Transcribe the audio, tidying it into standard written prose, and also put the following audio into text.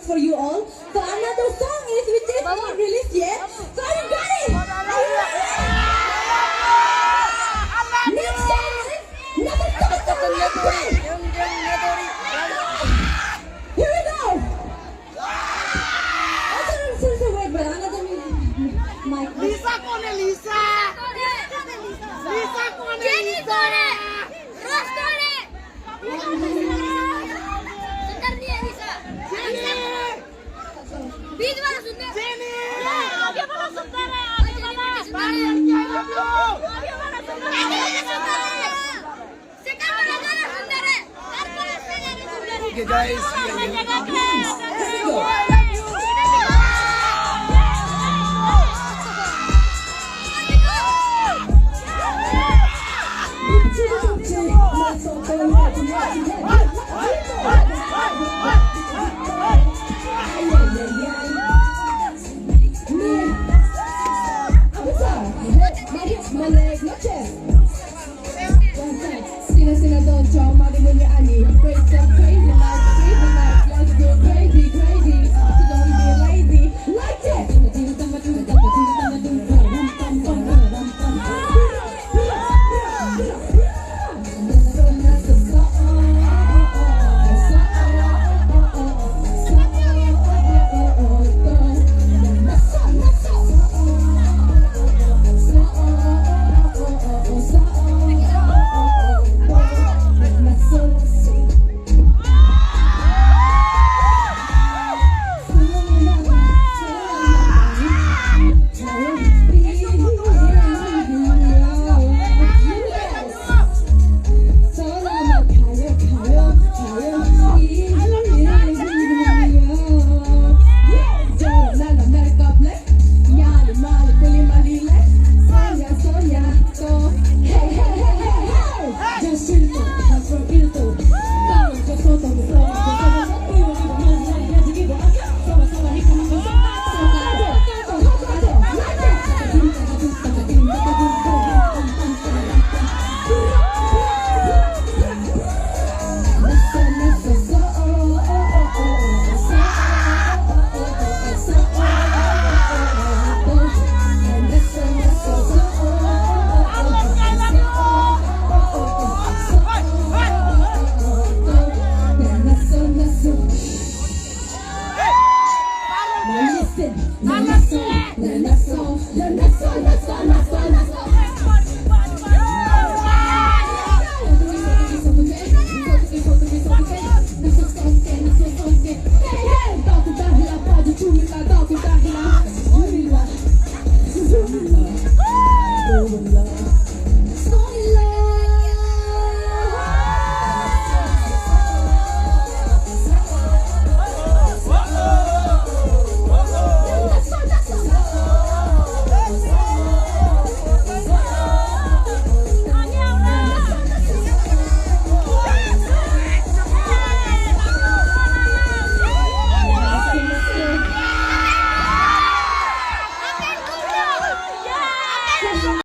request for you all. So another song is which is not released yet. So are you ready? Are you ready? Next song is number 7. Here we go. Also, wait, but another mic. Lisa con Elisa. Lisa con Jenny Elisa. con it. Ross con it. सुंदर नहीं है निशा। बीच वाला सुंदर। Jenny. आगे वाला सुंदर है। आगे वाला सुंदर है। आगे वाला सुंदर है। सेकंड वाला गाना सुंदर है। थर्ड वाला सुंदर है। Okay guys, Let's go. My leg, no chest. Sina, don't draw money when you're Annie. Break some crazy like crazy like let's go crazy, crazy. So don't be lazy. Like it.